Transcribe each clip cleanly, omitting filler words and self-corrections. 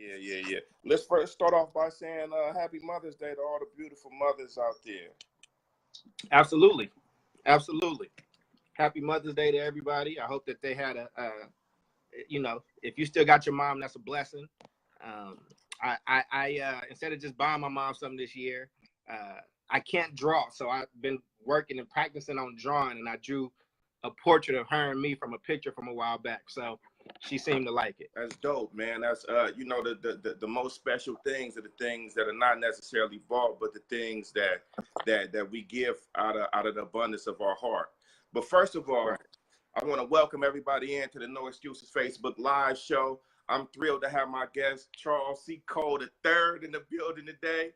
Yeah. Let's first start off by saying Happy Mother's Day to all the beautiful mothers out there. Absolutely. Happy Mother's Day to everybody. I hope that they had if you still got your mom, that's a blessing. I instead of just buying my mom something this year, I can't draw, so I've been working and practicing on drawing, and I drew a portrait of her and me from a picture from a while back. So she seemed to like it. That's dope, man. That's the most special things are the things that are not necessarily bought, but the things that we give out of the abundance of our heart. But first of all, I want to welcome everybody into the No Excuses Facebook Live show. I'm thrilled to have my guest, Charles C. Cole III, in the building today.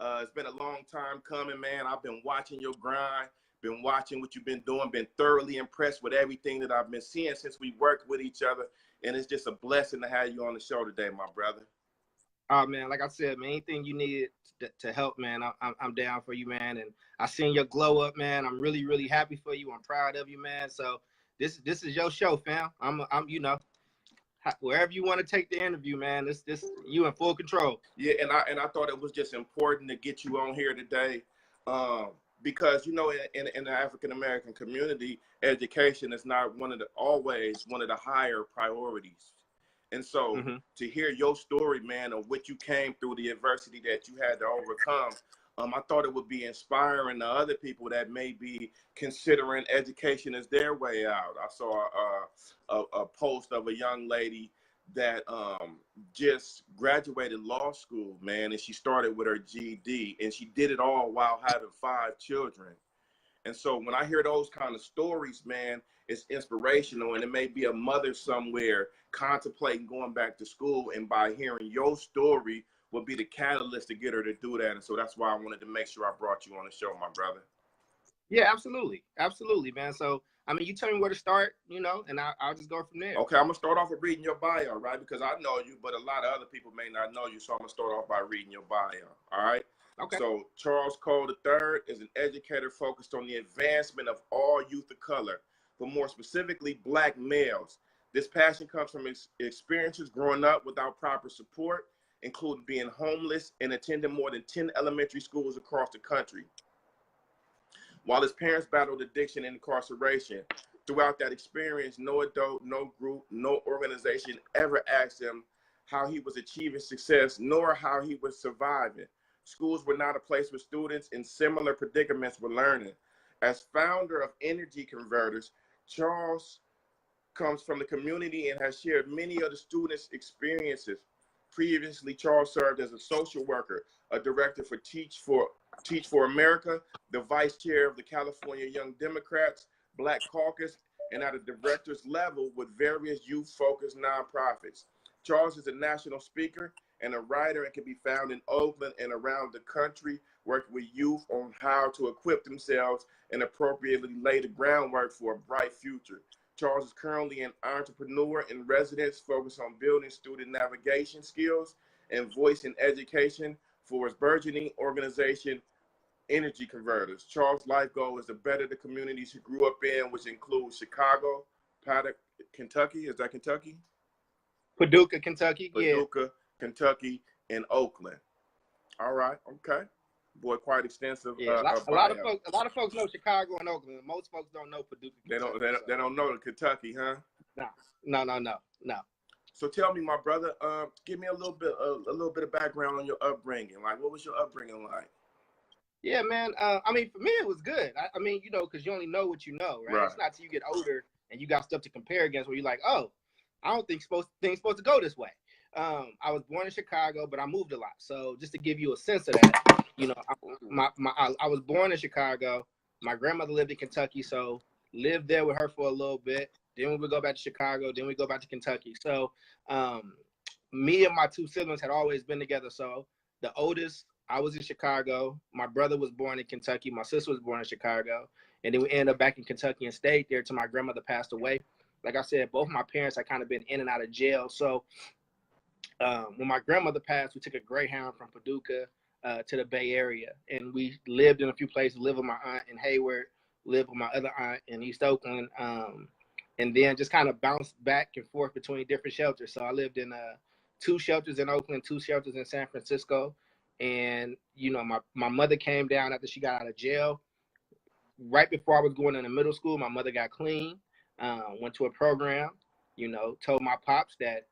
It's been a long time coming, man. I've been watching your grind, been watching what you've been doing, been thoroughly impressed with everything that I've been seeing since we worked with each other. And it's just a blessing to have you on the show today, my brother. Oh, man, like I said, man, anything you need to help, man, I'm down for you, man. And I seen your glow up, man. I'm really, really happy for you. I'm proud of you, man. So this is your show, fam. I'm wherever you want to take the interview, man, this you in full control. Yeah, and I thought it was just important to get you on here today, because in the African American community, education is not always one of the higher priorities. And so to hear your story, man, of what you came through, the adversity that you had to overcome, I thought it would be inspiring to other people that may be considering education as their way out. I saw a post of a young lady that just graduated law school, man, and she started with her GED, and she did it all while having 5 children. And so when I hear those kind of stories, man, it's inspirational, and it may be a mother somewhere contemplating going back to school, and by hearing your story will be the catalyst to get her to do that. And so that's why I wanted to make sure I brought you on the show, my brother. Yeah, absolutely, man. So I mean, you tell me where to start, and I'll just go from there. Okay, I'm gonna start off with reading your bio, right? Because I know you, but a lot of other people may not know you, so I'm gonna start off by reading your bio. All right. Okay. So Charles Cole III is an educator focused on the advancement of all youth of color, but more specifically, Black males. This passion comes from experiences growing up without proper support, including being homeless and attending more than 10 elementary schools across the country. While his parents battled addiction and incarceration, throughout that experience, no adult, no group, no organization ever asked him how he was achieving success, nor how he was surviving. Schools were not a place where students in similar predicaments were learning. As founder of Energy Converters, Charles comes from the community and has shared many of the students' experiences. Previously, Charles served as a social worker, a director for Teach for America, the vice chair of the California Young Democrats, Black Caucus, and at a director's level with various youth-focused nonprofits. Charles is a national speaker and a writer and can be found in Oakland and around the country, working with youth on how to equip themselves and appropriately lay the groundwork for a bright future. Charles is currently an entrepreneur in residence focused on building student navigation skills and voice in education for his burgeoning organization, Energy Converters. Charles' life goal is to better the communities he grew up in, which includes Chicago, Kentucky. Is that Kentucky? Paducah, Kentucky. Paducah, Kentucky, and Oakland. All right. Okay. Boy, quite extensive. Yeah, a lot of folks know Chicago and Oakland. Most folks don't know Paducah. They don't know Kentucky, huh? No. So tell me, my brother, give me a little bit of background on your upbringing. Like, what was your upbringing like? Yeah, man. I mean, for me, it was good. I mean, because you only know what you know, right? It's not till you get older and you got stuff to compare against where you're like, oh, I don't think things supposed to go this way. I was born in Chicago, but I moved a lot. So just to give you a sense of that, I was born in Chicago. My grandmother lived in Kentucky, so lived there with her for a little bit. Then we would go back to Chicago. Then we go back to Kentucky. So me and my 2 siblings had always been together. So the oldest, I was in Chicago. My brother was born in Kentucky. My sister was born in Chicago. And then we ended up back in Kentucky and stayed there till my grandmother passed away. Like I said, both my parents had kind of been in and out of jail. So when my grandmother passed, we took a Greyhound from Paducah to the Bay Area. And we lived in a few places, lived with my aunt in Hayward, lived with my other aunt in East Oakland, and then just kind of bounced back and forth between different shelters. So I lived in 2 shelters in Oakland, 2 shelters in San Francisco. And, you know, my mother came down after she got out of jail. Right before I was going into middle school, my mother got clean, went to a program, you know, told my pops that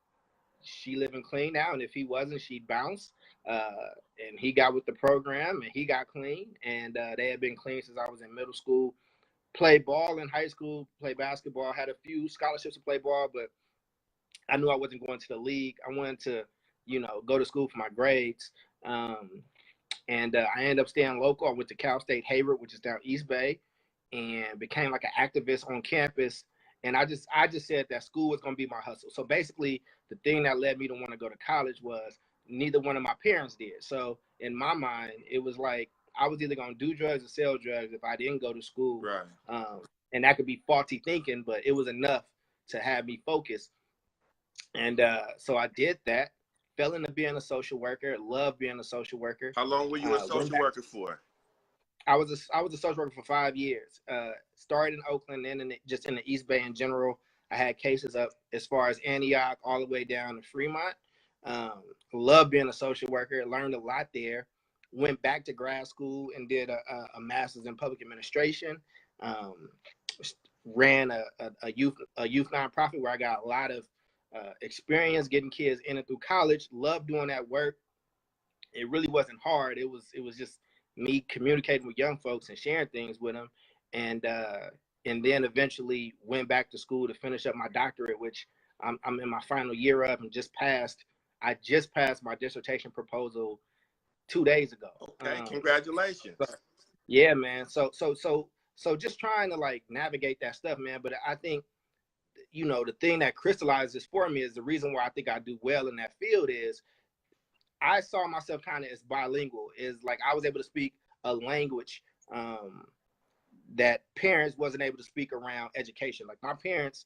she living clean now, and if he wasn't, she'd bounce. And he got with the program, and he got clean, and they had been clean since I was in middle school. Played ball in high school, played basketball, had a few scholarships to play ball, but I knew I wasn't going to the league. I wanted to, you know, go to school for my grades. And I ended up staying local. I went to Cal State Hayward, which is down East Bay, and became like an activist on campus. And I just said that school was going to be my hustle. So basically, the thing that led me to want to go to college was neither one of my parents did. So in my mind, it was like I was either going to do drugs or sell drugs if I didn't go to school. Right. And that could be faulty thinking, but it was enough to have me focus. And so I did that. Fell into being a social worker. Loved being a social worker. How long were you a social worker for? I was a social worker for 5 years. Started in Oakland, and just in the East Bay in general. I had cases up as far as Antioch all the way down to Fremont. Loved being a social worker. Learned a lot there. Went back to grad school and did a master's in public administration. Ran a youth nonprofit where I got a lot of experience getting kids in and through college. Loved doing that work. It really wasn't hard. It was just me communicating with young folks and sharing things with them, and then eventually went back to school to finish up my doctorate, which I'm in my final year of, and just passed. I just passed my dissertation proposal 2 days ago. Okay, congratulations. Yeah, man. So just trying to like navigate that stuff, man. But I think, you know, the thing that crystallized this for me is the reason why I think I do well in that field is I saw myself kind of as bilingual. Is like I was able to speak a language that parents wasn't able to speak around education. Like my parents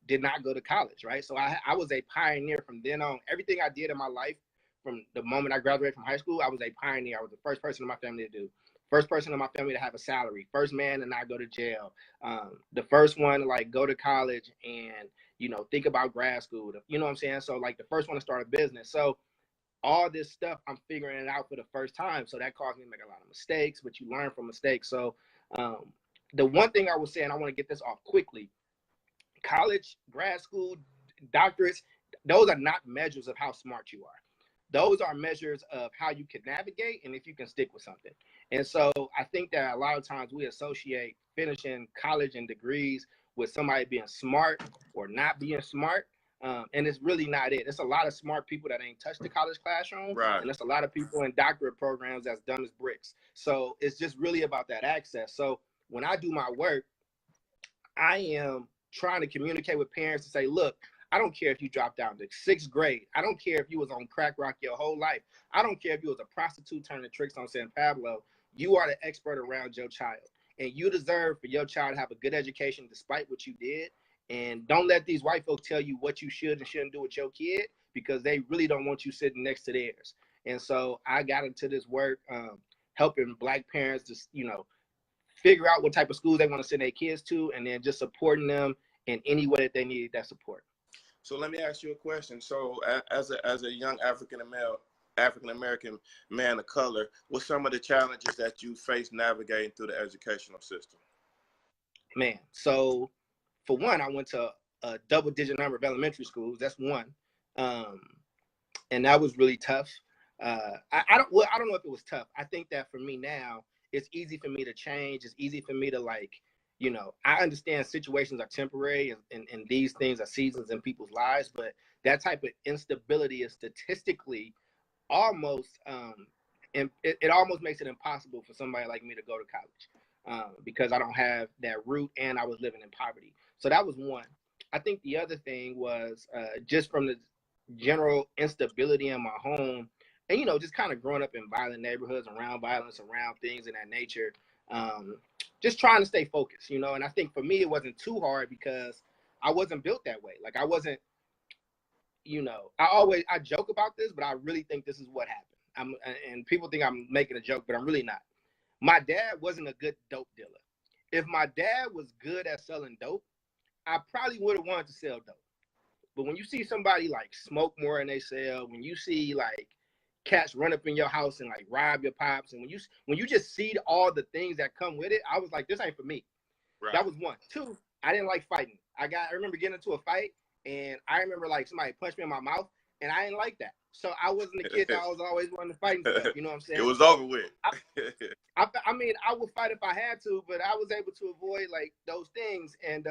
did not go to college, right? So I was a pioneer from then on. Everything I did in my life from the moment I graduated from high school, I was a pioneer. I was the first person in my family to do. First person in my family to have a salary. First man to not go to jail. The first one to like go to college and, you know, think about grad school. You know what I'm saying? So like the first one to start a business. So all this stuff, I'm figuring it out for the first time. So that caused me to make a lot of mistakes, but you learn from mistakes. So the one thing I was saying, I want to get this off quickly. College, grad school, doctorates, those are not measures of how smart you are. Those are measures of how you can navigate and if you can stick with something. And so I think that a lot of times we associate finishing college and degrees with somebody being smart or not being smart. And it's really not it. It's a lot of smart people that ain't touched the college classroom. Right. And it's a lot of people in doctorate programs that's dumb as bricks. So it's just really about that access. So when I do my work, I am trying to communicate with parents to say, look, I don't care if you dropped out to 6th grade. I don't care if you was on crack rock your whole life. I don't care if you was a prostitute turning tricks on San Pablo. You are the expert around your child. And you deserve for your child to have a good education despite what you did. And don't let these white folks tell you what you should and shouldn't do with your kid, because they really don't want you sitting next to theirs. And so I got into this work helping Black parents just, you know, figure out what type of schools they want to send their kids to, and then just supporting them in any way that they need that support. So let me ask you a question. So as a young African American man of color, what's some of the challenges that you face navigating through the educational system? Man, so for one, I went to a double-digit number of elementary schools. That's one, and that was really tough. I don't know if it was tough. I think that for me now, it's easy for me to change. It's easy for me to like, you know, I understand situations are temporary and these things are seasons in people's lives, but that type of instability is statistically almost, and it almost makes it impossible for somebody like me to go to college because I don't have that root and I was living in poverty. So that was one. I think the other thing was just from the general instability in my home and, you know, just kind of growing up in violent neighborhoods, around violence, around things in that nature. Just trying to stay focused, you know, and I think for me, it wasn't too hard because I wasn't built that way. Like I wasn't, you know, I joke about this, but I really think this is what happened. And people think I'm making a joke, but I'm really not. My dad wasn't a good dope dealer. If my dad was good at selling dope, I probably would have wanted to sell dope. But when you see somebody like smoke more than they sell, when you see like cats run up in your house and like rob your pops, and when you just see all the things that come with it, I was like, this ain't for me. Right. That was one. Two, I didn't like fighting. I remember getting into a fight, and I remember like somebody punched me in my mouth, and I didn't like that. So I wasn't the kid that I was always wanting to fight and stuff. You know what I'm saying? It was over with. I mean, I would fight if I had to, but I was able to avoid like those things. And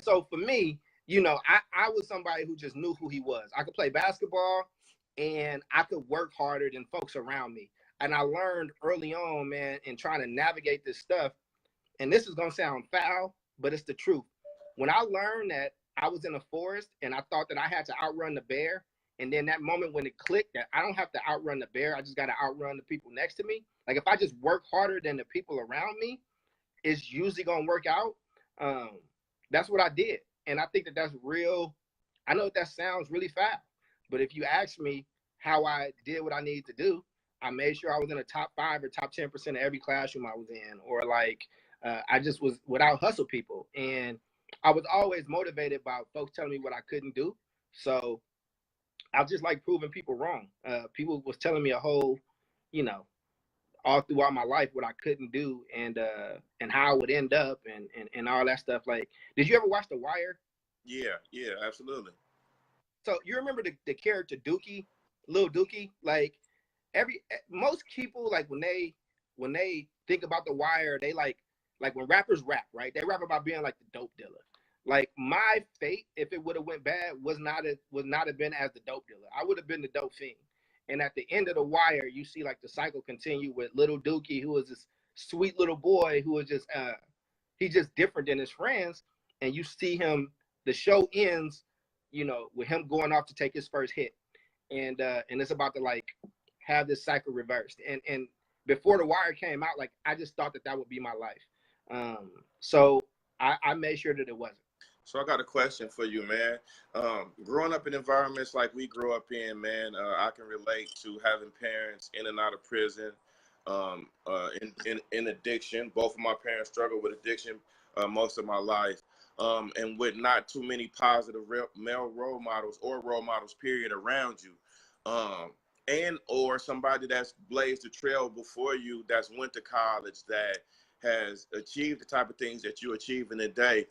so for me, you know, I was somebody who just knew who he was. I could play basketball, and I could work harder than folks around me. And I learned early on, man, in trying to navigate this stuff. And this is gonna sound foul, but it's the truth. When I learned that I was in a forest and I thought that I had to outrun the bear, and then that moment when it clicked that I don't have to outrun the bear, I just got to outrun the people next to me. Like if I just work harder than the people around me, it's usually going to work out. That's what I did. And I think that that's real. I know that sounds really foul, but if you ask me how I did what I needed to do, I made sure I was in the top 5 or top 10% of every classroom I was in, or like I just was without hustle people. And I was always motivated by folks telling me what I couldn't do. So I just like proving people wrong. People was telling me a whole, you know, all throughout my life what I couldn't do and how I would end up and all that stuff. Like, did you ever watch The Wire? Yeah, absolutely. So you remember the character Dookie, Lil Dookie? Like most people, like when they think about The Wire, they like when rappers rap, right? They rap about being like the dope dealer. Like my fate, if it would have went bad, would not have been as the dope dealer. I would have been the dope fiend. And at the end of The Wire, you see like the cycle continue with little Dookie, who was this sweet little boy who was just he's just different than his friends. And you see him, the show ends, you know, with him going off to take his first hit. And it's about to like have this cycle reversed. And before The Wire came out, like I just thought that would be my life. So I made sure that it wasn't. So I got a question for you, man. Growing up in environments like we grew up in, man, I can relate to having parents in and out of prison, in addiction. Both of my parents struggled with addiction most of my life, and with not too many positive male role models or role models, period, around you, and or somebody that's blazed a trail before you, that's went to college, that has achieved the type of things that you achieve in a day.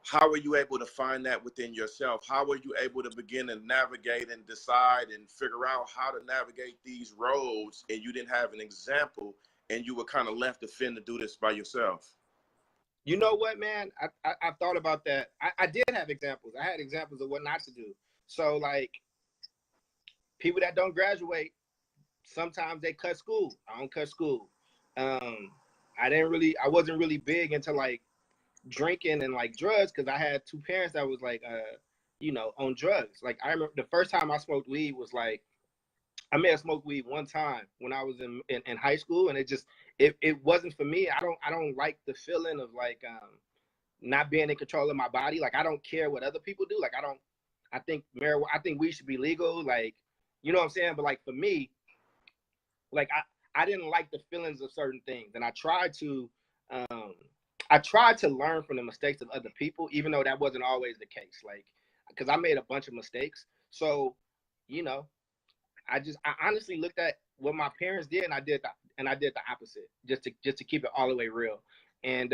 How are you able to find that within yourself? How are you able to begin to navigate and decide and figure out how to navigate these roads, and you didn't have an example and you were kind of left to fend to do this by yourself? You know what, man? I thought about that. I did have examples. I had examples of what not to do. So like people that don't graduate, sometimes they cut school. I don't cut school. I wasn't really big into like drinking and like drugs because I had two parents that was like you know, on drugs. Like I remember the first time I smoked weed was like I may have smoked weed one time when I was in high school, and it wasn't for me. I don't like the feeling of like not being in control of my body. Like I don't care what other people do. Like I think weed should be legal, like, you know what I'm saying? But like for me, like I didn't like the feelings of certain things, and I tried to learn from the mistakes of other people, even though that wasn't always the case. Like, because I made a bunch of mistakes. So, you know, I honestly looked at what my parents did, and I did the opposite, just to keep it all the way real. And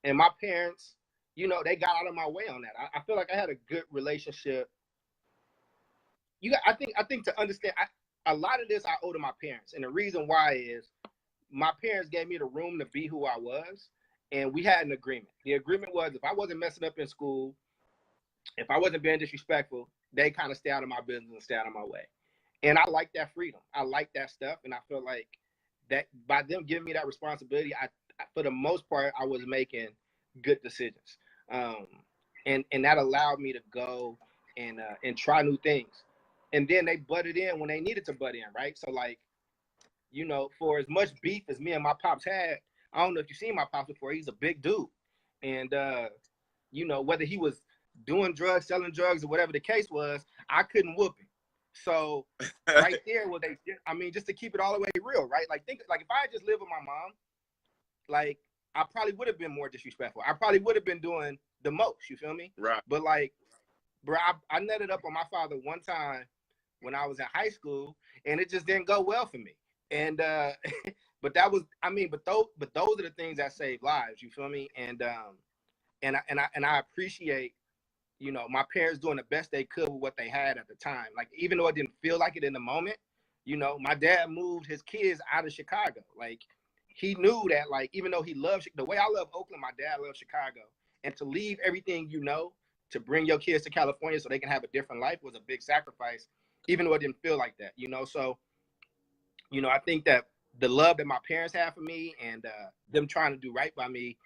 my parents, you know, they got out of my way on that. I feel like I had a good relationship. I think to understand, a lot of this I owe to my parents, and the reason why is my parents gave me the room to be who I was. And we had an agreement. The agreement was if I wasn't messing up in school, if I wasn't being disrespectful, they kind of stay out of my business and stay out of my way. And I like that freedom. I like that stuff. And I feel like that by them giving me that responsibility, I for the most part, I was making good decisions. And that allowed me to go and try new things. And then they butted in when they needed to butt in, right? So like, you know, for as much beef as me and my pops had, I don't know if you've seen my pops before. He's a big dude. And, you know, whether he was doing drugs, selling drugs, or whatever the case was, I couldn't whoop him. So right there, just to keep it all the way real, right? Like, if I had just lived with my mom, like, I probably would have been more disrespectful. I probably would have been doing the most. You feel me? Right. But like, bro, I nutted up on my father one time when I was in high school, and it just didn't go well for me. And but that was, I mean, but those are the things that save lives. You feel me? And I appreciate, you know, my parents doing the best they could with what they had at the time. Like, even though it didn't feel like it in the moment, you know, my dad moved his kids out of Chicago. Like, he knew that, like, even though he loved the way I love Oakland, my dad loved Chicago. And to leave everything, you know, to bring your kids to California so they can have a different life was a big sacrifice, even though it didn't feel like that, you know? So, you know, I think that the love that my parents had for me and them trying to do right by me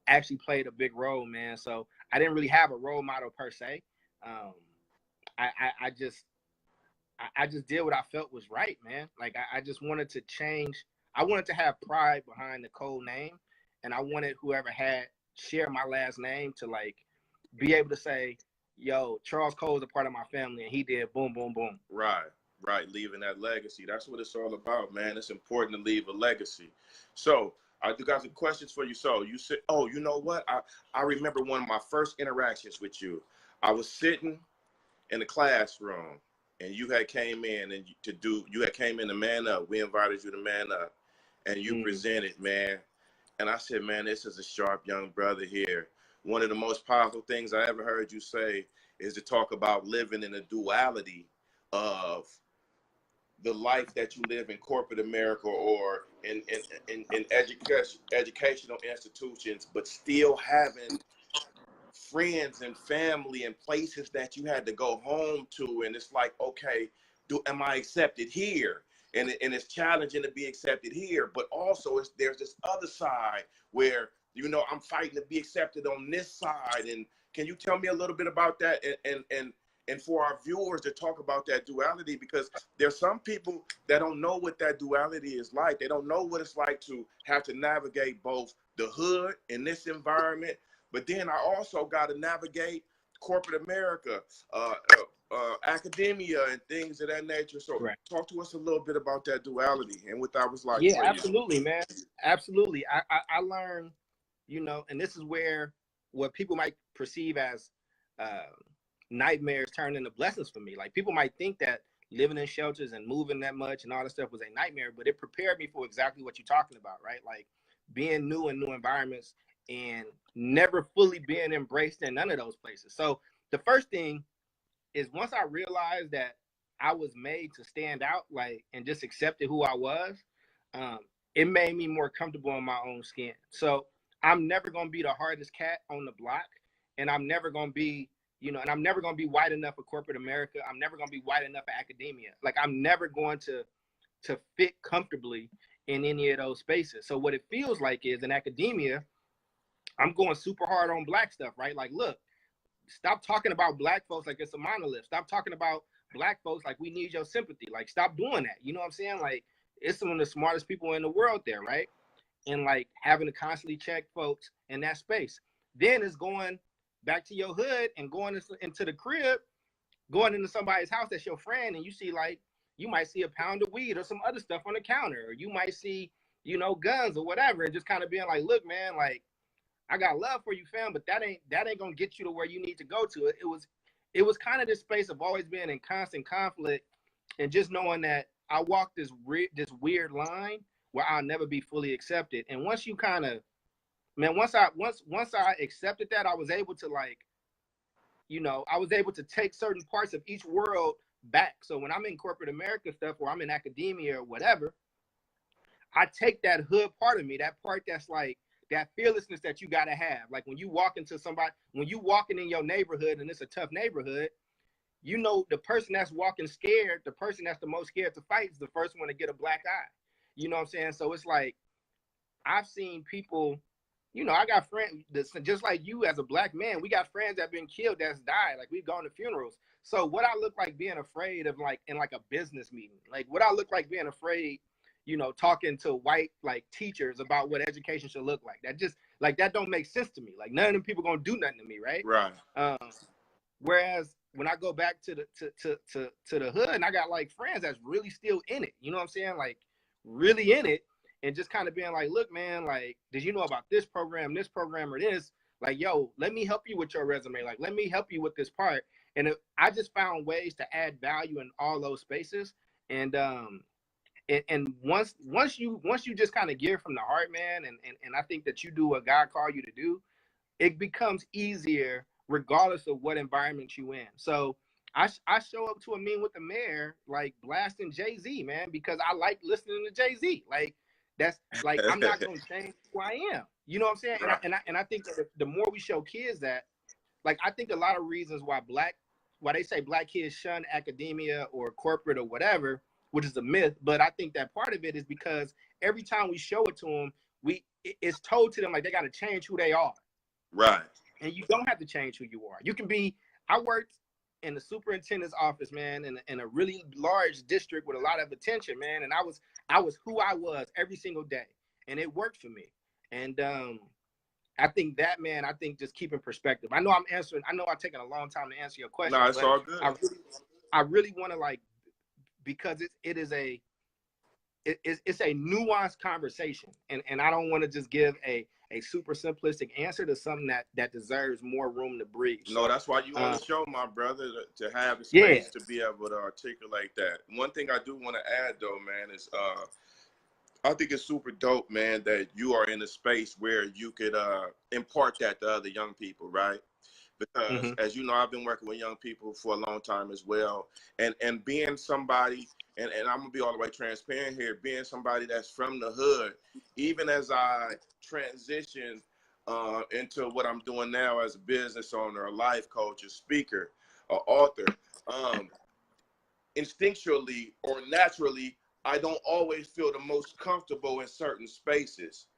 actually played a big role, man. So I didn't really have a role model per se. I just did what I felt was right, man. Like, I just wanted to change. I wanted to have pride behind the Cole name, and I wanted whoever had share my last name to, like, be able to say, yo, Charles Cole is a part of my family, and he did boom, boom, boom. Right, leaving that legacy. That's what it's all about, man. It's important to leave a legacy. So I do got some questions for you. So you said, oh, you know what? I remember one of my first interactions with you. I was sitting in the classroom, and you had came in and you had came in to man up. We invited you to man up, and you presented, man. And I said, man, this is a sharp young brother here. One of the most powerful things I ever heard you say is to talk about living in a duality of the life that you live in corporate America or in educational institutions, but still having friends and family and places that you had to go home to. And it's like, okay, am I accepted here? And it's challenging to be accepted here, but also there's this other side where, you know, I'm fighting to be accepted on this side. And can you tell me a little bit about that? And for our viewers to talk about that duality, because there's some people that don't know what that duality is like. They don't know what it's like to have to navigate both the hood in this environment, but then I also got to navigate corporate America, academia, and things of that nature. So talk to us a little bit about that duality and what that was like. Yeah, absolutely, man. Absolutely. I learned, you know, and this is where what people might perceive as nightmares turn into blessings for me. Like, people might think that living in shelters and moving that much and all that stuff was a nightmare, but it prepared me for exactly what you're talking about, right? Like, being new in new environments and never fully being embraced in none of those places. So the first thing is, once I realized that I was made to stand out, like, and just accepted who I was, it made me more comfortable in my own skin. So I'm never going to be the hardest cat on the block, and I'm never going to be, you know, and I'm never going to be white enough for corporate America. I'm never going to be white enough for academia. Like, I'm never going to fit comfortably in any of those spaces. So what it feels like is, in academia, I'm going super hard on black stuff, right? Like, look, stop talking about black folks like it's a monolith. Stop talking about black folks like we need your sympathy. Like, stop doing that. You know what I'm saying? Like, it's some of the smartest people in the world there, right? And, like, having to constantly check folks in that space. Then it's going back to your hood and going into the crib, going into somebody's house that's your friend, and you see, like, you might see a pound of weed or some other stuff on the counter, or you might see, you know, guns or whatever, and just kind of being like, look, man, like, I got love for you, fam, but that ain't gonna get you to where you need to go to. It was kind of this space of always being in constant conflict, and just knowing that I walked this weird line where I'll never be fully accepted. And once you kind of, man, once I accepted that, I was able to, like, you know, I was able to take certain parts of each world back. So when I'm in corporate America stuff, or I'm in academia or whatever, I take that hood part of me, that part that's like, that fearlessness that you got to have. Like, when you walk into somebody, when you walking in your neighborhood and it's a tough neighborhood, you know, the person that's walking scared, the person that's the most scared to fight is the first one to get a black eye. You know what I'm saying? So it's like, I've seen people, you know, I got friends, just like you as a black man, we got friends that have been killed that's died. Like, we've gone to funerals. So what I look like being afraid of, like, in like a business meeting, like what I look like being afraid, you know, talking to white, like, teachers about what education should look like. That just, like, that don't make sense to me. Like, none of them people gonna do nothing to me, right? Right. Whereas when I go back to the hood, and I got, like, friends that's really still in it, you know what I'm saying? Like, really in it, and just kind of being like, look, man, like, did you know about this program, or this? Like, yo, let me help you with your resume. Like, let me help you with this part. And I just found ways to add value in all those spaces. And once you just kind of give from the heart, man, and I think that you do what God called you to do, it becomes easier regardless of what environment you in. So I show up to a meeting with the mayor like blasting Jay-Z, man, because I like listening to Jay-Z. Like that's like I'm not gonna change who I am. You know what I'm saying? Right. And I think that the more we show kids that, like I think a lot of reasons why they say black kids shun academia or corporate or whatever, which is a myth, but I think that part of it is because every time we show it to them, it's told to them like they got to change who they are. Right. And you don't have to change who you are. You can be. I worked in the superintendent's office, man, in a really large district with a lot of attention, man, and I was who I was every single day, and it worked for me. And I think that, man, I think just keeping perspective. I know I'm taking a long time to answer your question. No, it's all good. I really want to, like, because it's a nuanced conversation, and I don't want to just give a super simplistic answer to something that deserves more room to breathe. No, that's why you on the show, my brother, to have the space to be able to articulate that. One thing I do want to add, though, man, is I think it's super dope, man, that you are in a space where you could impart that to other young people, right? Because as you know, I've been working with young people for a long time as well, and being somebody, and I'm gonna be all the way transparent here, being somebody that's from the hood, even as I transition into what I'm doing now as a business owner, a life coach, a speaker, an author, instinctually or naturally, I don't always feel the most comfortable in certain spaces.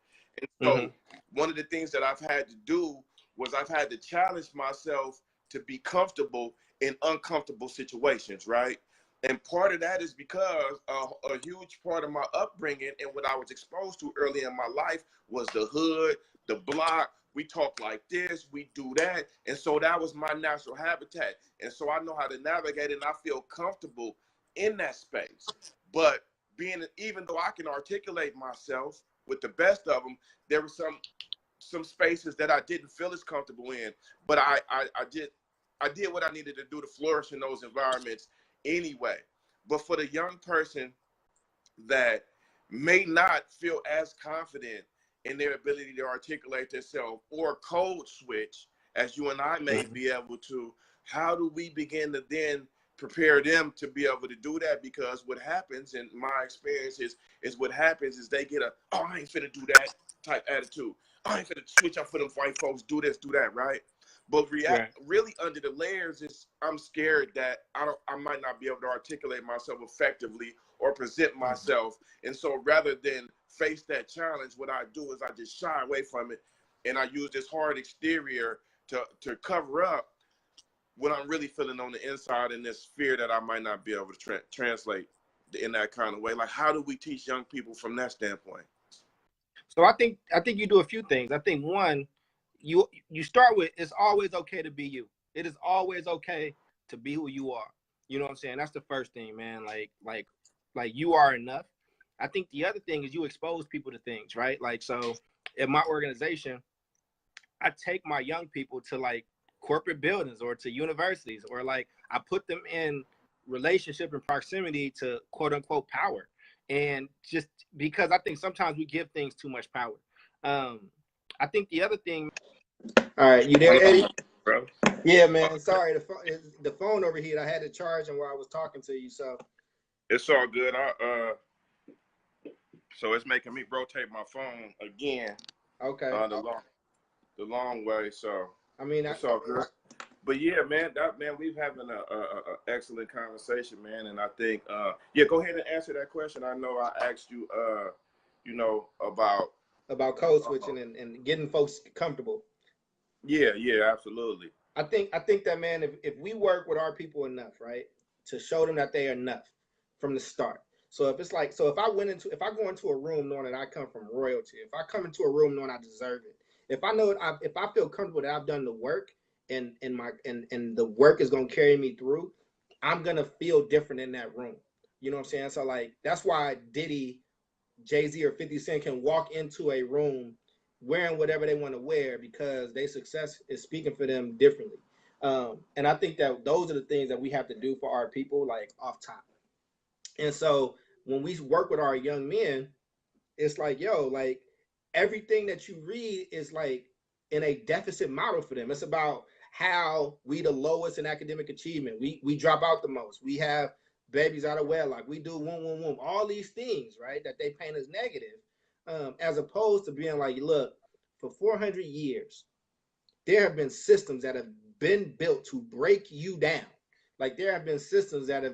And so one of the things that I've had to do was I've had to challenge myself to be comfortable in uncomfortable situations, right? And part of that is because a huge part of my upbringing and what I was exposed to early in my life was the hood, the block. We talk like this, we do that. And so that was my natural habitat. And so I know how to navigate it, and I feel comfortable in that space. But even though I can articulate myself with the best of them, there were some spaces that I didn't feel as comfortable in, but I did what I needed to do to flourish in those environments anyway. But for the young person that may not feel as confident in their ability to articulate themselves or code switch as you and I may be able to, how do we begin to then prepare them to be able to do that? Because what happens, in my experience, is what happens is they get oh, I ain't finna do that type attitude. I ain't finna switch up for them white folks, do this, do that, right? But really under the layers is I'm scared that I might not be able to articulate myself effectively or present myself. And so rather than face that challenge, what I do is I just shy away from it, and I use this hard exterior to cover up what I'm really feeling on the inside, and this fear that I might not be able to translate in that kind of way. Like, how do we teach young people from that standpoint? So I think you do a few things. I think one, you start with, it's always okay to be you. It is always okay to be who you are. You know what I'm saying? That's the first thing, man. Like you are enough. I think the other thing is you expose people to things, right? Like, so in my organization, I take my young people to like corporate buildings or to universities, or like I put them in relationship and proximity to quote unquote power. And just because I think sometimes we give things too much power. I think the other thing. All right, you there, Eddie? Bro. Yeah, man. Sorry, the phone overheated. I had to charge him while I was talking to you. So it's all good. So it's making me rotate my phone again. Okay. The long way. So I mean, it's all good. But yeah, man, we've having a excellent conversation, man. And I think, go ahead and answer that question. I know I asked you, about code switching and getting folks comfortable. Yeah, absolutely. I think that, man, if we work with our people enough, right, to show them that they are enough from the start. So if it's like, if I go into a room knowing that I come from royalty, if I come into a room knowing I deserve it, if I feel comfortable that I've done the work, and the work is gonna carry me through, I'm gonna feel different in that room. You know what I'm saying? So like that's why Diddy, Jay-Z, or 50 Cent can walk into a room wearing whatever they want to wear because their success is speaking for them differently. And I think that those are the things that we have to do for our people, like off top. And so when we work with our young men, it's like, yo, like everything that you read is like in a deficit model for them. It's about how we the lowest in academic achievement. We drop out the most. We have babies out of wedlock. We do womb. All these things, right, that they paint as negative, as opposed to being like, look, for 400 years, there have been systems that have been built to break you down. Like there have been systems that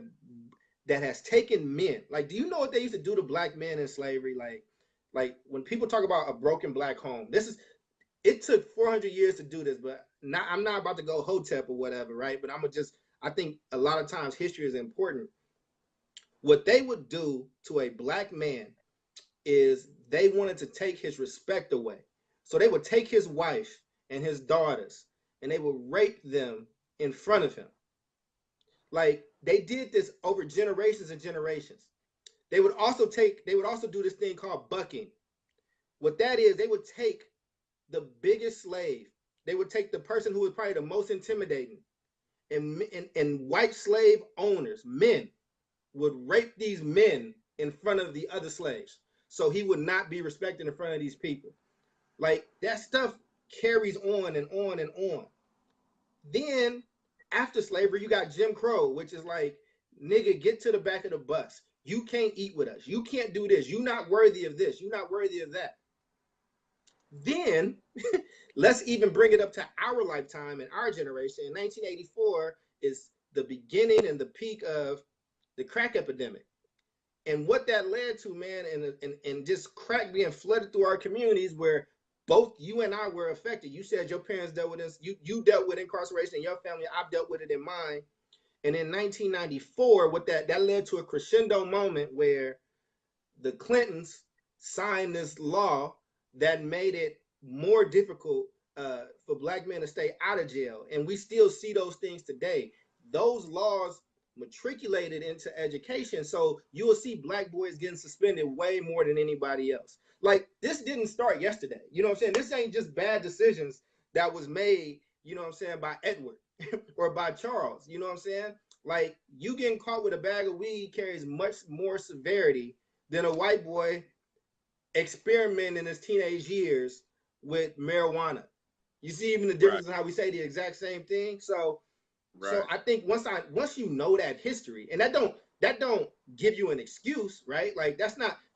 has taken men. Like, do you know what they used to do to black men in slavery? Like when people talk about a broken black home, it took 400 years to do this, but I'm not about to go Hotep or whatever, right? But I think a lot of times history is important. What they would do to a black man is they wanted to take his respect away. So they would take his wife and his daughters and they would rape them in front of him. Like they did this over generations and generations. They would also do this thing called bucking. What that is, they would take the biggest slave. They would take the person who was probably the most intimidating. And white slave owners, men, would rape these men in front of the other slaves. So he would not be respected in front of these people. Like that stuff carries on and on and on. Then after slavery, you got Jim Crow, which is like, nigga, get to the back of the bus. You can't eat with us. You can't do this. You're not worthy of this. You're not worthy of that. Then let's even bring it up to our lifetime and our generation. In 1984 is the beginning and the peak of the crack epidemic. And what that led to, man, and just crack being flooded through our communities where both you and I were affected. You said your parents dealt with this. You dealt with incarceration in your family. I've dealt with it in mine. And in 1994, what that led to a crescendo moment where the Clintons signed this law that made it more difficult for black men to stay out of jail. And we still see those things today. Those laws matriculated into education. So you will see black boys getting suspended way more than anybody else. Like this didn't start yesterday. You know what I'm saying? This ain't just bad decisions that was made, you know what I'm saying, by Edward or by Charles. You know what I'm saying? Like you getting caught with a bag of weed carries much more severity than a white boy experimenting in his teenage years with marijuana. You see even the difference in how we say the exact same thing. So so I think once you know that history, and that don't give you an excuse, right? Like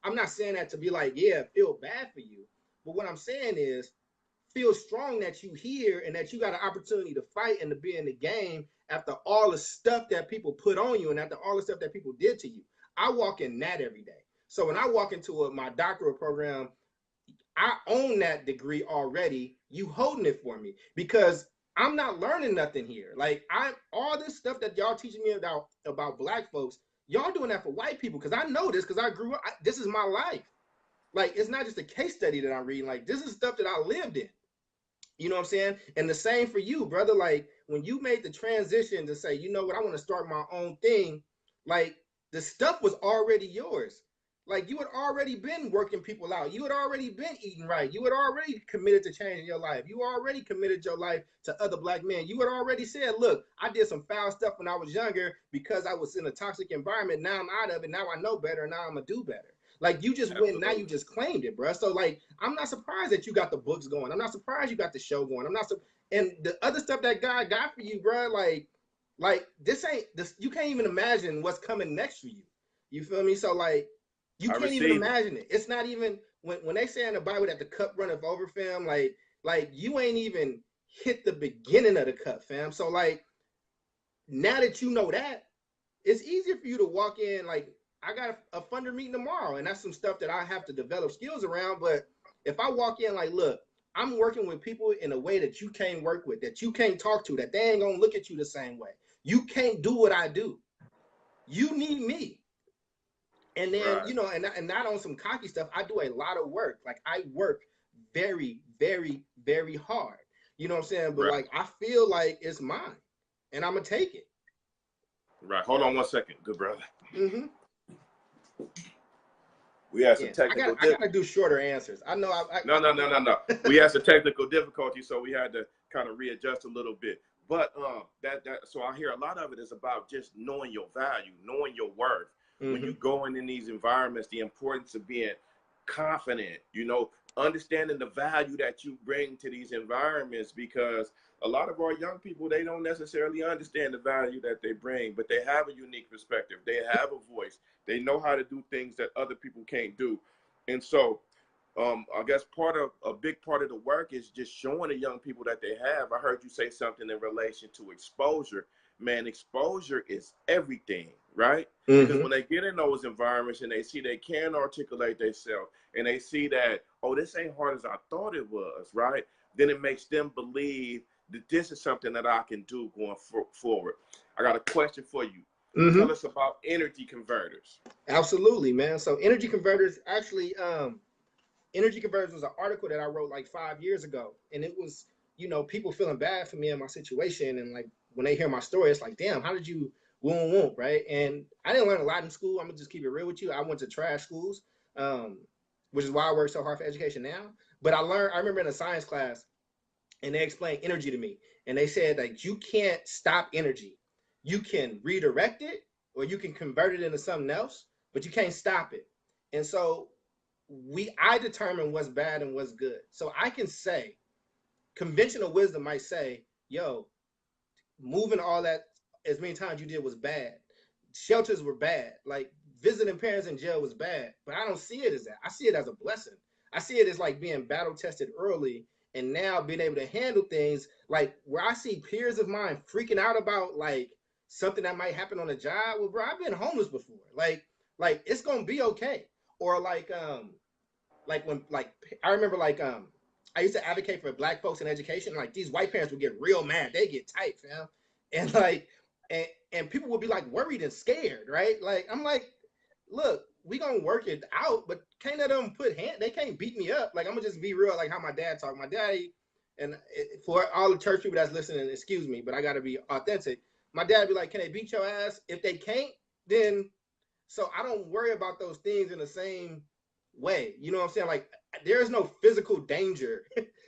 I'm not saying that to be like, yeah, feel bad for you. But what I'm saying is feel strong that you here and that you got an opportunity to fight and to be in the game after all the stuff that people put on you and after all the stuff that people did to you. I walk in that every day. So when I walk into my doctoral program, I own that degree already. You holding it for me because I'm not learning nothing here. Like all this stuff that y'all teaching me about black folks, y'all doing that for white people because I know this because I grew up. This is my life. Like it's not just a case study that I'm reading. Like this is stuff that I lived in. You know what I'm saying? And the same for you, brother. Like when you made the transition to say, you know what, I want to start my own thing. Like the stuff was already yours. Like you had already been working people out. You had already been eating right. You had already committed to changing your life. You already committed your life to other black men. You had already said, look, I did some foul stuff when I was younger because I was in a toxic environment. Now I'm out of it. Now I know better. Now I'm going to do better. Like you just went, now you just claimed it, bro. So like, I'm not surprised that you got the books going. I'm not surprised you got the show going. And the other stuff that God got for you, bro, like this ain't this. You can't even imagine what's coming next for you. You feel me? So like, you can't even imagine it. It's not even when they say in the Bible that the cup runneth over, fam. Like you ain't even hit the beginning of the cup, fam. So like, now that you know that, it's easier for you to walk in. Like I got a funder meeting tomorrow, and that's some stuff that I have to develop skills around. But if I walk in like, look, I'm working with people in a way that you can't work with, that you can't talk to, that they ain't gonna look at you the same way. You can't do what I do. You need me. And then, you know, and not on some cocky stuff, I do a lot of work. Like I work very, very, very hard. You know what I'm saying? But like, I feel like it's mine and I'm going to take it. Right. Hold on one second. Good brother. We had some Yeah, technical. I gotta do shorter answers. I know. No. We had some technical difficulty, so we had to kind of readjust a little bit. But so I hear a lot of it is about just knowing your value, knowing your worth. When you going in these environments, the importance of being confident, you know, understanding the value that you bring to these environments, because a lot of our young people, they don't necessarily understand the value that they bring, but they have a unique perspective. They have a voice. They know how to do things that other people can't do. And so I guess a big part of the work is just showing the young people that they have. I heard you say something in relation to exposure. Man, exposure is everything, right? Because when they get in those environments and they see they can articulate themselves and they see that, oh, this ain't hard as I thought it was, right? Then it makes them believe that this is something that I can do going forward. I got a question for you. Tell us about energy converters. Absolutely, man. So energy converters actually, energy converters was an article that I wrote like 5 years ago, and it was, you know, people feeling bad for me and my situation, and like when they hear my story, it's like, damn, how did you whoop, right? And I didn't learn a lot in school. I'm gonna just keep it real with you. I went to trash schools, which is why I work so hard for education now. But I remember in a science class, and they explained energy to me, and they said like you can't stop energy. You can redirect it, or you can convert it into something else, but you can't stop it. And so I determine what's bad and what's good. So I can say, conventional wisdom might say, yo, moving all that as many times you did was bad. Shelters were bad. Like visiting parents in jail was bad. But I don't see it as that. I see it as a blessing. I see it as like being battle tested early and now being able to handle things like where I see peers of mine freaking out about like something that might happen on a job. Well, bro, I've been homeless before. Like it's gonna be okay. Or like when like I remember I used to advocate for black folks in education. Like these white parents would get real mad. They get tight, fam. And like and people would be like worried and scared, right? Like I'm like, look, we gonna work it out, but can't let them they can't beat me up. Like I'm gonna just be real, like how my dad talked. My daddy, and for all the church people that's listening, excuse me, but I gotta be authentic. My dad be like, can they beat your ass? If they can't, then so I don't worry about those things in the same way. You know what I'm saying? Like there's no physical danger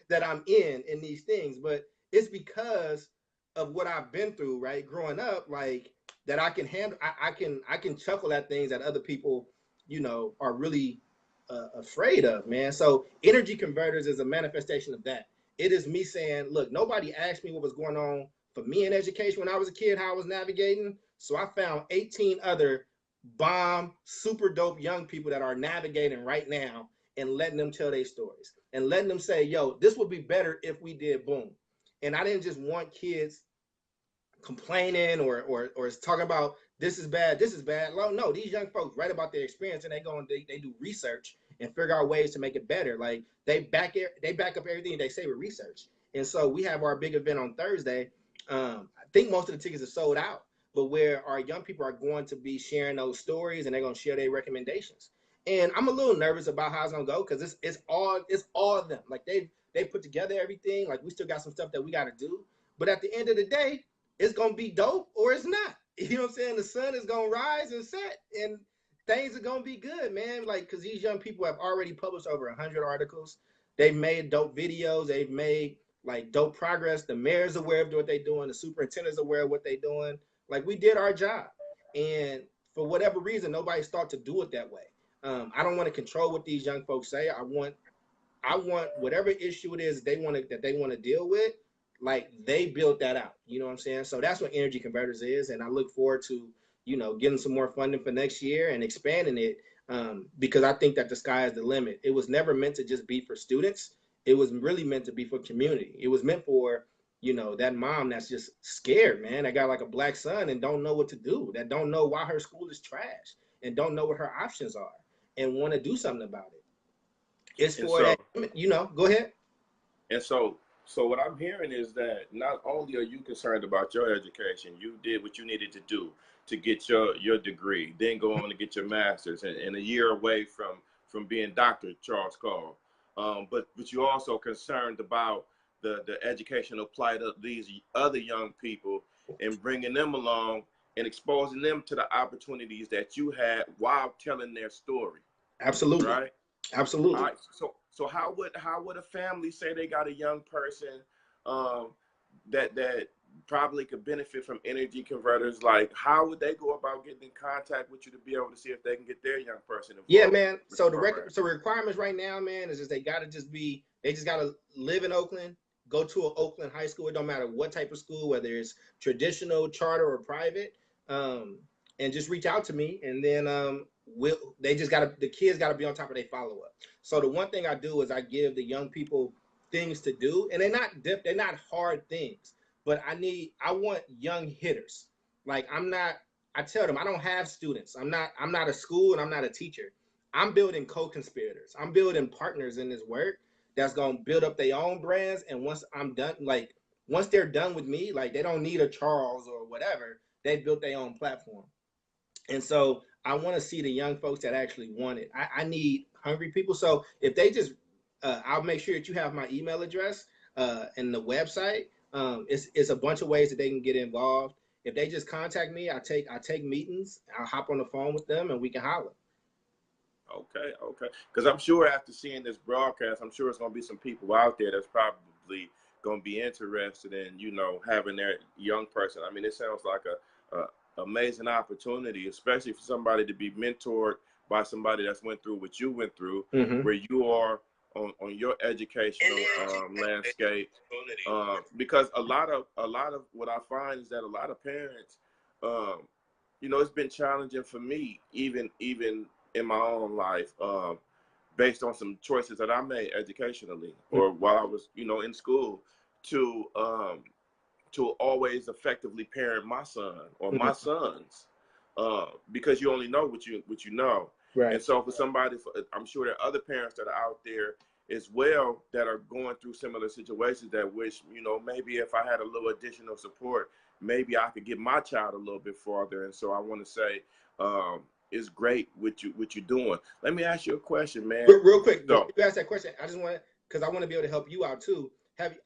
that I'm in these things, but it's because of what I've been through, right? Growing up, like that I can handle. I can chuckle at things that other people, you know, are really afraid of, man. So energy converters is a manifestation of that. It is me saying, look, nobody asked me what was going on for me in education when I was a kid, how I was navigating. So I found 18 other bomb, super dope young people that are navigating right now and letting them tell their stories and letting them say, yo, this would be better if we did boom. And I didn't just want kids complaining or talking about this is bad, this is bad. No, these young folks write about their experience and they do research and figure out ways to make it better. Like they back up everything they say with research. And so we have our big event on Thursday. I think most of the tickets are sold out, but where our young people are going to be sharing those stories and they're going to share their recommendations. And I'm a little nervous about how it's going to go because it's all of them. Like they put together everything. Like we still got some stuff that we got to do. But at the end of the day, it's going to be dope or it's not. You know what I'm saying? The sun is going to rise and set and things are going to be good, man. Like, because these young people have already published over 100 articles. They've made dope videos. They've made like dope progress. The mayor's aware of what they're doing. The superintendent's aware of what they're doing. Like we did our job. And for whatever reason, nobody's thought to do it that way. I don't want to control what these young folks say. I want whatever issue it is that they want to deal with, like they built that out. You know what I'm saying? So that's what Energy Converters is. And I look forward to, you know, getting some more funding for next year and expanding it because I think that the sky is the limit. It was never meant to just be for students. It was really meant to be for community. It was meant for, you know, that mom that's just scared, man. That got like a black son and don't know what to do, that don't know why her school is trash and don't know what her options are and want to do something about it. It's for that, you know, go ahead. And so what I'm hearing is that not only are you concerned about your education, you did what you needed to do to get your degree, then go on to get your master's, and a year away from being Dr. Charles Call. But you're also concerned about the educational plight of these other young people and bringing them along and exposing them to the opportunities that you had while telling their story. Absolutely. Right? Absolutely. All right. So how would a family say they got a young person that probably could benefit from energy converters? Like, how would they go about getting in contact with you to be able to see if they can get their young person Yeah, involved man. with So the the program? requirements right now, man, is just they just gotta live in Oakland, go to an Oakland high school. It don't matter what type of school, whether it's traditional, charter, or private, um, and just reach out to me. And then the kids gotta be on top of their follow up. So the one thing I do is I give the young people things to do, and they're not hard things, but I want young hitters. Like I tell them I don't have students. I'm not a school and I'm not a teacher. I'm building co-conspirators. I'm building partners in this work that's gonna build up their own brands. And once I'm done, like once they're done with me, like they don't need a Charles or whatever. They built their own platform. And so I want to see the young folks that actually want it. I need hungry people. So if they just, I'll make sure that you have my email address and the website. It's a bunch of ways that they can get involved. If they just contact me, I take meetings. I'll hop on the phone with them and we can holler. Okay, okay. Because I'm sure after seeing this broadcast, I'm sure it's going to be some people out there that's probably going to be interested in, having their young person. I mean, it sounds like a amazing opportunity, especially for somebody to be mentored by somebody that's went through what you went through, where you are on your educational landscape. Because a lot of what I find is that a lot of parents, it's been challenging for me, even in my own life, based on some choices that I made educationally or while I was, in school, to always effectively parent my son or my sons, because you only know what you know. Right. And so for somebody, I'm sure there are other parents that are out there as well that are going through similar situations that wish, maybe if I had a little additional support, maybe I could get my child a little bit farther. And so I want to say, it's great what you're doing. Let me ask you a question, man. Real quick, So, you ask that question. I just want because I want to be able to help you out too.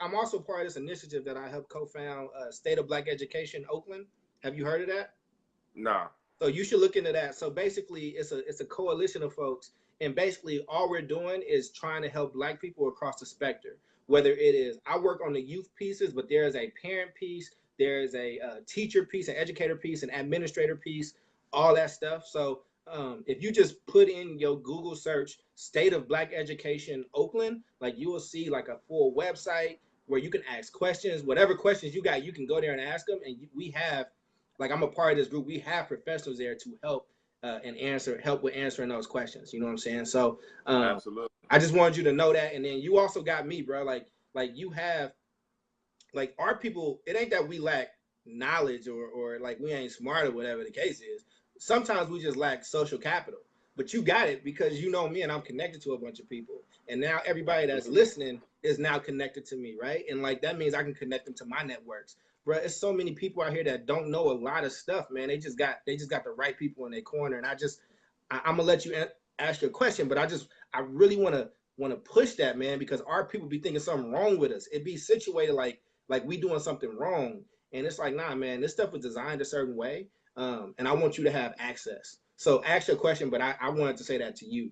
I'm also part of this initiative that I helped co-found, State of Black Education Oakland. Have you heard of that? nah. So you should look into that. So basically, it's a coalition of folks, and basically all we're doing is trying to help Black people across the spectrum. Whether it is I work on the youth pieces, but there is a parent piece, there is a teacher piece, an educator piece, an administrator piece, all that stuff. So if you just put in your Google search "State of Black Education Oakland," like you will see like a full website where you can ask questions. Whatever questions you got, you can go there and ask them. And we have, like, I'm a part of this group. We have professionals there to help help with answering those questions. You know what I'm saying? So Absolutely. I just wanted you to know that. And then you also got me, bro. Like you have, like, our people. It ain't that we lack knowledge or like we ain't smart or whatever the case is. Sometimes we just lack social capital. But you got it because you know me and I'm connected to a bunch of people. And now everybody that's listening is now connected to me, right? And like that means I can connect them to my networks. Bro, it's so many people out here that don't know a lot of stuff, man. They just got the right people in their corner. And I'm gonna let you ask your question, but I really wanna push that, man, because our people be thinking something wrong with us. It be situated like we doing something wrong, and it's like, nah, man, this stuff was designed a certain way, and I want you to have access. So ask your question, but I wanted to say that to you.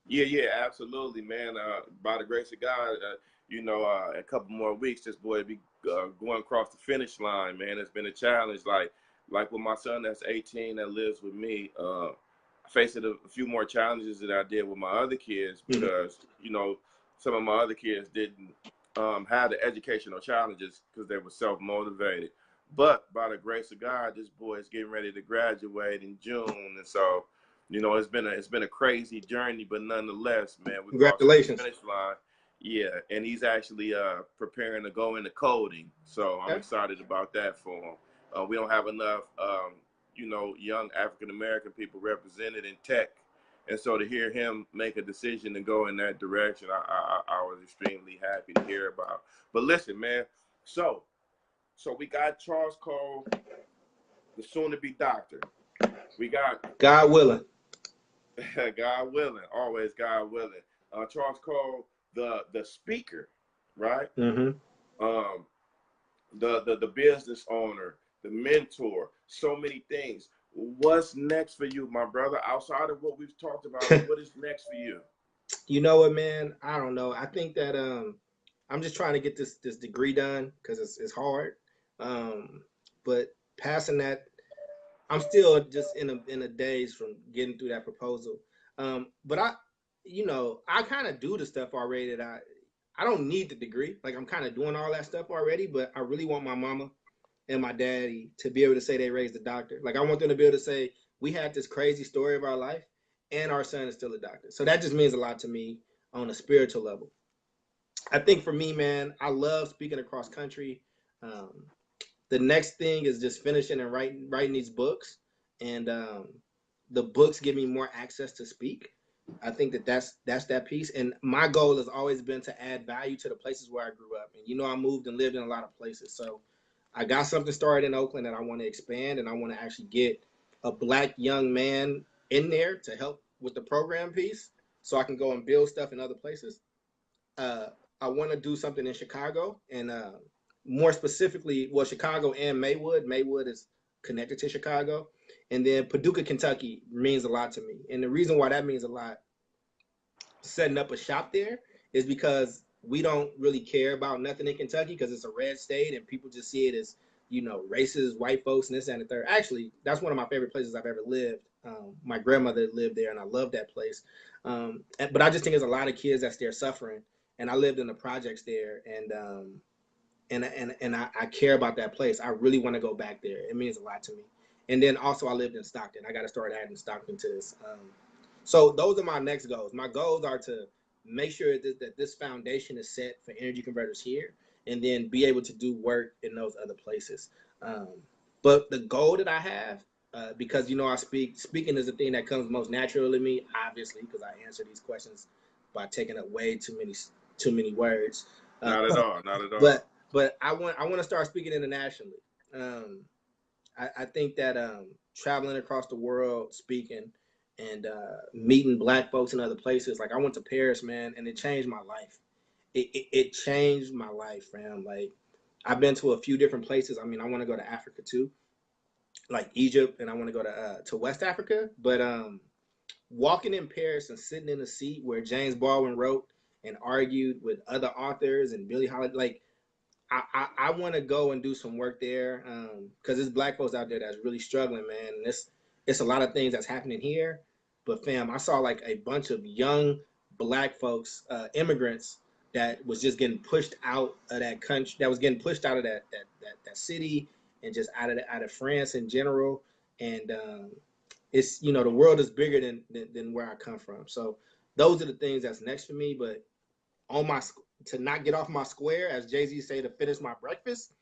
Yeah, absolutely, man. By the grace of God, a couple more weeks, this boy be going across the finish line, man. It's been a challenge. Like with my son that's 18 that lives with me, I faced a few more challenges than I did with my other kids because, some of my other kids didn't have the educational challenges because they were self-motivated. But by the grace of God, this boy is getting ready to graduate in June, and so it's been a crazy journey, but nonetheless, man, we crossed the Congratulations. finish line. Yeah, and he's actually preparing to go into coding, so I'm excited about that for him. We don't have enough, young African American people represented in tech, and so to hear him make a decision to go in that direction, I was extremely happy to hear about. But listen, man, so we got Charles Cole, the soon-to-be doctor. We got God willing. God willing, always God willing. Charles Cole, the speaker, right? The business owner, the mentor, so many things. What's next for you, my brother? Outside of what we've talked about, what is next for you? You know what, man? I don't know. I think that I'm just trying to get this degree done because it's hard. Um, but passing that, I'm still just in a daze from getting through that proposal. But I kind of do the stuff already that I don't need the degree. Like I'm kind of doing all that stuff already, but I really want my mama and my daddy to be able to say they raised a doctor. Like I want them to be able to say we had this crazy story of our life, and our son is still a doctor. So that just means a lot to me on a spiritual level. I think for me, man, I love speaking across country. Um, the next thing is just finishing and writing these books, and the books give me more access to speak. I think that's that piece, and my goal has always been to add value to the places where I grew up. And I moved and lived in a lot of places, so I got something started in Oakland that I want to expand, and I want to actually get a Black young man in there to help with the program piece, so I can go and build stuff in other places. uh, I want to do something in Chicago, and more specifically, well, Chicago and Maywood. Maywood is connected to Chicago, and then Paducah, Kentucky means a lot to me. And the reason why that means a lot, setting up a shop there, is because we don't really care about nothing in Kentucky because it's a red state, and people just see it as racist white folks and this and the third. Actually, that's one of my favorite places I've ever lived. My grandmother lived there, and I love that place. But I just think there's a lot of kids that's there suffering, and I lived in the projects there, and I care about that place. I really want to go back there. It means a lot to me. And then also I lived in Stockton. I got to start adding Stockton to this. So those are my next goals. My goals are to make sure that this foundation is set for energy converters here, and then be able to do work in those other places. Um, but the goal that I have, because speaking is the thing that comes most naturally to me, obviously, because I answer these questions by taking up way too many words. Not at all. Not at all. But I want to start speaking internationally. Um, I think that traveling across the world, speaking and meeting Black folks in other places. Like I went to Paris, man, and it changed my life. It changed my life, fam. Like I've been to a few different places. I mean, I want to go to Africa too, like Egypt, and I want to go to West Africa. But walking in Paris and sitting in a seat where James Baldwin wrote and argued with other authors and Billie Holiday, like I want to go and do some work there because there's Black folks out there that's really struggling, man. And it's a lot of things that's happening here. But fam, I saw like a bunch of young Black folks, immigrants that was just getting pushed out of that country, that was getting pushed out of that city, and just out of France in general. And it's the world is bigger than where I come from. So those are the things that's next for me. But on my to not get off my square, as Jay-Z say, to finish my breakfast,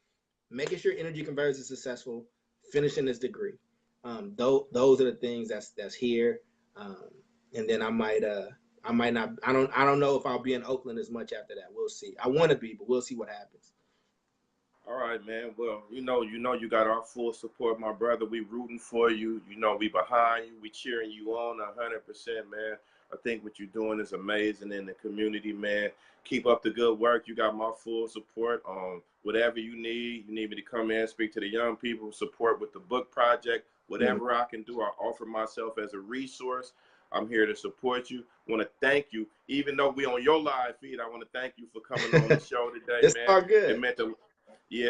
making sure energy converters is successful, finishing this degree. Those are the things that's here. And then I might not. I don't know if I'll be in Oakland as much after that. We'll see. I want to be, but we'll see what happens. All right, man. Well, you got our full support, my brother. We rooting for you. We behind you. We cheering you on 100%, man. I think what you're doing is amazing in the community, man. Keep up the good work. You got my full support on whatever you need. You need me to come in, speak to the young people, support with the book project, whatever I can do. I offer myself as a resource. I'm here to support you. I want to thank you. Even though we on your live feed, I want to thank you for coming on the show today, It's man. all good. It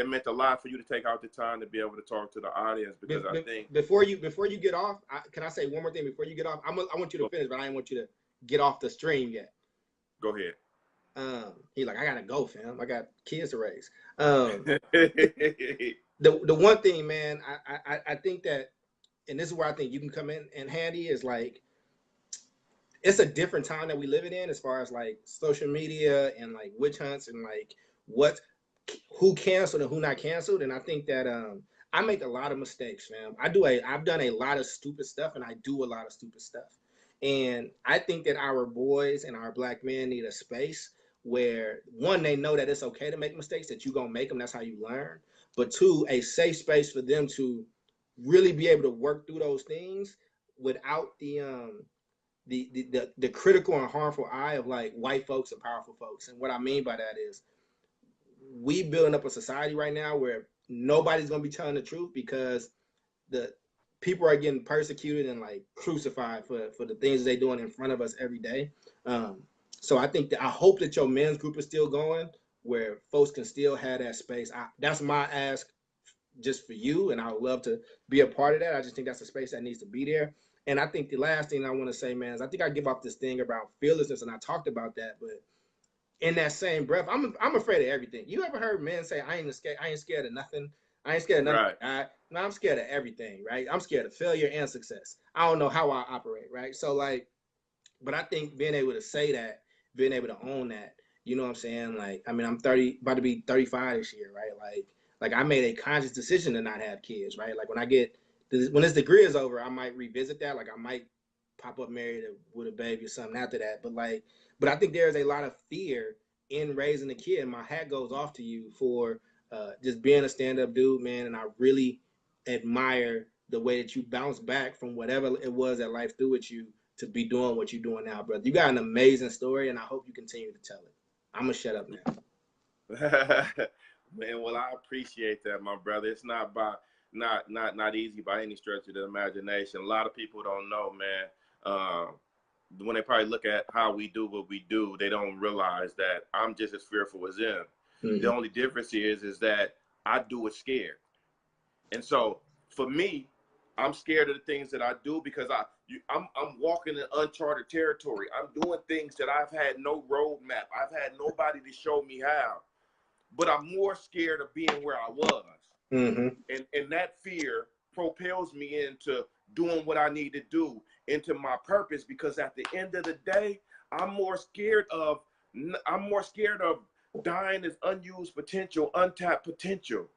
meant a lot for you to take out the time to be able to talk to the audience, because I think before you get off, can I say one more thing before you get off? I want you to finish, but I didn't want you to get off the stream yet. Go ahead. He's like, I gotta go, fam. I got kids to raise. The one thing, man, I think that, and this is where I think you can come in and handy, is like, it's a different time that we live in as far as like social media and like witch hunts and like who canceled and who not canceled. And I think that I make a lot of mistakes, fam. I've done a lot of stupid stuff, and I do a lot of stupid stuff. And I think that our boys and our Black men need a space where, one, they know that it's okay to make mistakes, that you're gonna make them, that's how you learn. But two, a safe space for them to really be able to work through those things without the critical and harmful eye of like white folks and powerful folks. And what I mean by that is, we building up a society right now where nobody's going to be telling the truth, because the people are getting persecuted and like crucified for the things they're doing in front of us every day. So I think that I hope that your men's group is still going, where folks can still have that space. That's my ask just for you, and I would love to be a part of that. I just think that's a space that needs to be there. And I think the last thing I want to say, man, is I think I give off this thing about fearlessness, and I talked about that, but in that same breath, I'm afraid of everything. You ever heard men say, I ain't scared of nothing. I ain't scared of nothing. Right. No, I'm scared of everything, right? I'm scared of failure and success. I don't know how I operate, right? So like, but I think being able to say that, being able to own that, you know what I'm saying? Like, I mean, I'm 30, about to be 35 this year, right? Like I made a conscious decision to not have kids, right? Like when this degree is over, I might revisit that. Like I might pop up married with a baby or something after that. But I think there's a lot of fear in raising a kid. My hat goes off to you for just being a stand-up dude, man. And I really admire the way that you bounce back from whatever it was that life threw at you to be doing what you're doing now, brother. You got an amazing story, and I hope you continue to tell it. I'm gonna shut up now. Man, well, I appreciate that, my brother. It's not easy by any stretch of the imagination. A lot of people don't know, man. When they probably look at how we do what we do, they don't realize that I'm just as fearful as them. Mm-hmm. The only difference is that I do it scared. And so for me, I'm scared of the things that I do because I'm walking in uncharted territory. I'm doing things that I've had no roadmap. I've had nobody to show me how. But I'm more scared of being where I was. Mm-hmm. And that fear propels me into doing what I need to do, into my purpose, because at the end of the day, I'm more scared of dying as unused potential, untapped potential.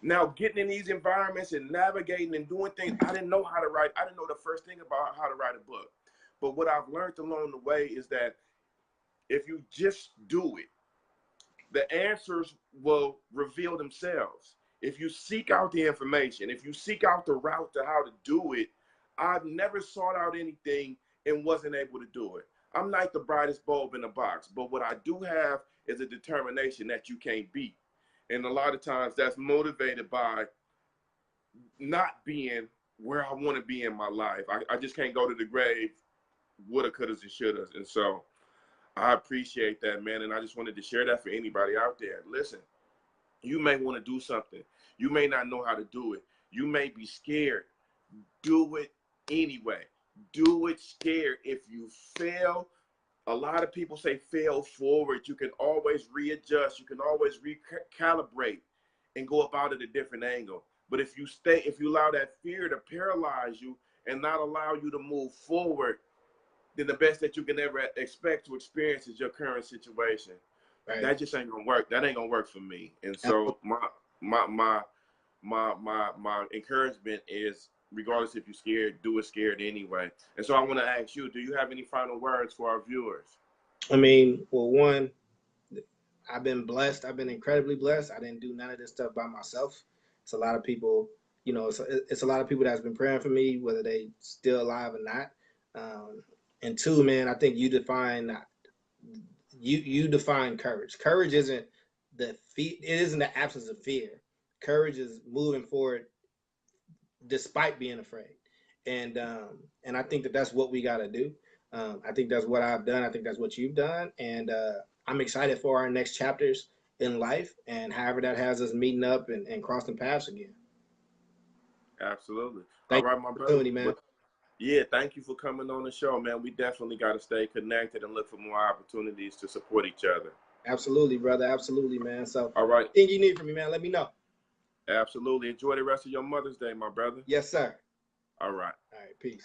Now, getting in these environments and navigating and doing things, I didn't know how to write. I didn't know the first thing about how to write a book. But what I've learned along the way is that if you just do it, the answers will reveal themselves. If you seek out the information, if you seek out the route to how to do it, I've never sought out anything and wasn't able to do it. I'm not the brightest bulb in the box, but what I do have is a determination that you can't beat. And a lot of times that's motivated by not being where I want to be in my life. I just can't go to the grave, woulda, couldas, and shouldas. And so I appreciate that, man. And I just wanted to share that for anybody out there. Listen, you may want to do something. You may not know how to do it. You may be scared. Do it anyway. Do it scared. If you fail, a lot of people say fail forward. You can always readjust. You can always recalibrate and go about it a different angle. But if you allow that fear to paralyze you and not allow you to move forward, then the best that you can ever expect to experience is your current situation. Right. That just ain't gonna work. That ain't gonna work for me. And so my encouragement is, regardless if you're scared, do it scared anyway. And so I want to ask you, do you have any final words for our viewers? I mean, well, one, I've been blessed. I've been incredibly blessed. I didn't do none of this stuff by myself. It's a lot of people, you know, it's a lot of people that's been praying for me, whether they still alive or not. And two, man, I think you define courage. Courage isn't it isn't the absence of fear. Courage is moving forward despite being afraid. And I think that's what we got to do. I think that's what I've done. I think that's what you've done. And I'm excited for our next chapters in life, and however that has us meeting up and crossing paths again. Absolutely. Thank All right, my brother. Man. Yeah, thank you for coming on the show, man. We definitely got to stay connected and look for more opportunities to support each other. Absolutely, brother. Absolutely, man. So, all right. Anything you need from me, man, let me know. Absolutely. Enjoy the rest of your Mother's Day, my brother. Yes, sir. All right. All right. Peace.